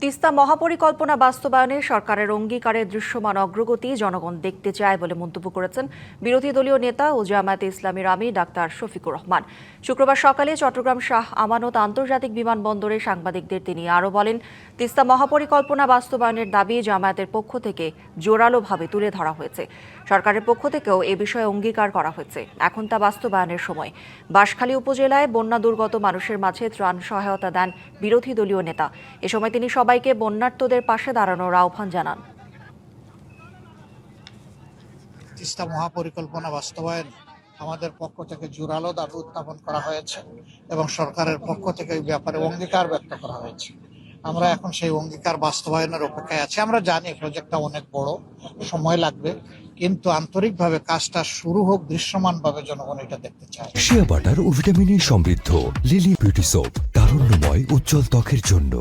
তিস্তা মহাপরিকল্পনা বাস্তবায়নে সরকারের অঙ্গীকারের দৃশ্যমান অগ্রগতি জনগণ দেখতে চায় বলে মন্তব্য করেছেন বিরোধী দলীয় নেতা ও জামায়াতে ইসলামীর আমির ডাক্তার শফিকুর রহমান। শুক্রবার সকালে চট্টগ্রাম শাহ আমানত আন্তর্জাতিক বিমানবন্দরে সাংবাদিকদের তিনি আরও বলেন, তিস্তা মহাপরিকল্পনা বাস্তবায়নের দাবি জামায়াতের পক্ষ থেকে জোরালোভাবে তুলে ধরা হয়েছে। সরকারের পক্ষ থেকেও এ বিষয়ে অঙ্গীকার করা হয়েছে। এখন তা বাস্তবায়নের সময়। বাঁশখালী উপজেলায় বন্যা দুর্গত মানুষের মাঝে ত্রাণ সহায়তা দেন বিরোধী দলীয় নেতা। এ সময় তিনি সবাইকে বন্যার্তদের পাশে দাঁড়ানোর আহ্বান জানান। তিস্তা মহাপরিকল্পনা বাস্তবায়ন আমাদের পক্ষ থেকে জোরালো দাবি উত্থাপন করা হয়েছে এবং সরকারের পক্ষ থেকে এই ব্যাপারে অঙ্গীকার ব্যক্ত করা হয়েছে। আমরা এখন সেই অঙ্গীকার বাস্তবায়নের অপেক্ষায় আছি। আমরা জানি প্রজেক্টটা অনেক বড়, সময় লাগবে, কিন্তু আন্তরিকভাবে কাজটা শুরু হোক, দৃশ্যমানভাবে জনগণ এটা দেখতে চায়। শিয়া বাটার ও ভিটামিন ই সমৃদ্ধ লিলি বিউটি সোপ, তারুণ্যময় উজ্জ্বল ত্বকের জন্য।